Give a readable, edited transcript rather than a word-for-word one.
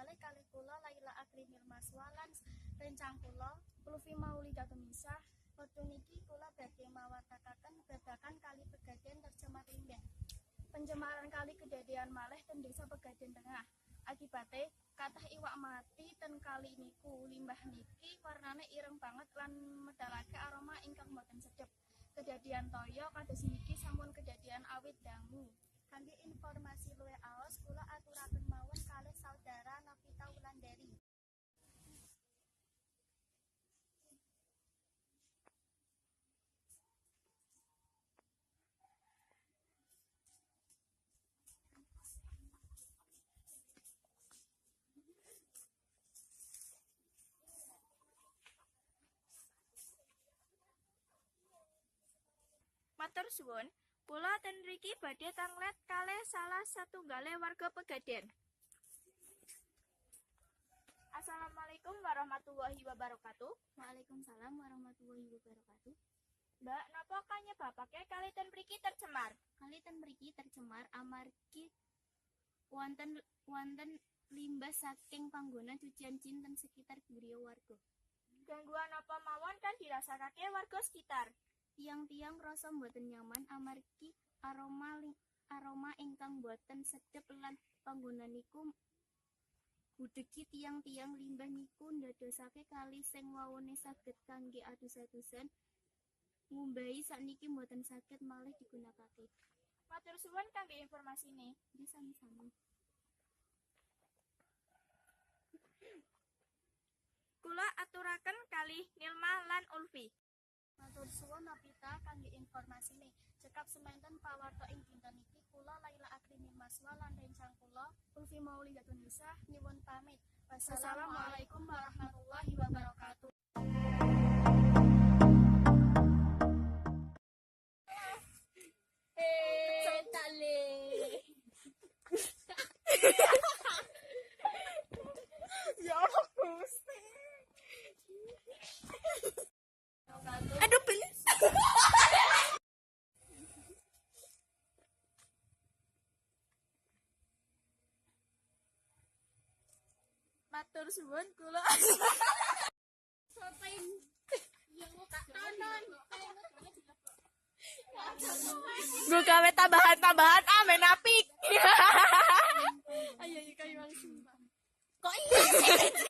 malih kalih kula Laila Akrimil Maswalan rencang kula Ulfi Maulidatun Nisa. Wektu niki kula badhe mawatakaken babagan kali Pegadaian tercemar limbah. Pencemaran kali kedadian malih ten desa Pegadaian Tengah. Akibate kathah iwak mati ten kali niku. Limbah niki warnane ireng banget lan medalake aroma ingkang boten sedep. Kedadian toyo kados niki sampun kedadian awit dangu. Kangge informasi luwih aos kula aturaken mawon kalih saudara Novita Wulandari. Matur suwun, kula ten mriki badhe tanglet kalih salah satunggale warga Pegadaian. Assalamualaikum warahmatullahi wabarakatuh. Waalaikumsalam warahmatullahi wabarakatuh. Mbak, napa kanyebabake kali ten mriki tercemar? Kali ten mriki tercemar amargi wonten limbah saking panggonan cucian jin ten sekitar griya warga. Gangguan apa mawon kan dirasakake warga sekitar? Tiang-tiang rasa mboten nyaman amargi aroma ingkang boten sedep lan panggonan niku gudhegi tiang-tiang limbah niku ndadosake kali sing wawone saged kangge adus-adusan ngumbahi sakniki mboten saged malih digunakake. Matur suwun kangge informasine. Nggih sami-sami. Kula aturaken kalih Nilma lan Ulfi. Matur suwun Novita kangge informasine. Cekap semanten pawarta ing dinten iki kula Laila Akrimil Maswalan rencang kula Ulfi Maulidatun Nisa nyuwun pamit. Wassalamualaikum warahmatullahi wabarakatuh. Ya Allah, aduh pilih. Matur suwun kula. Gue gawe tambahan amen apik. Ayo kayu Kok iya sih?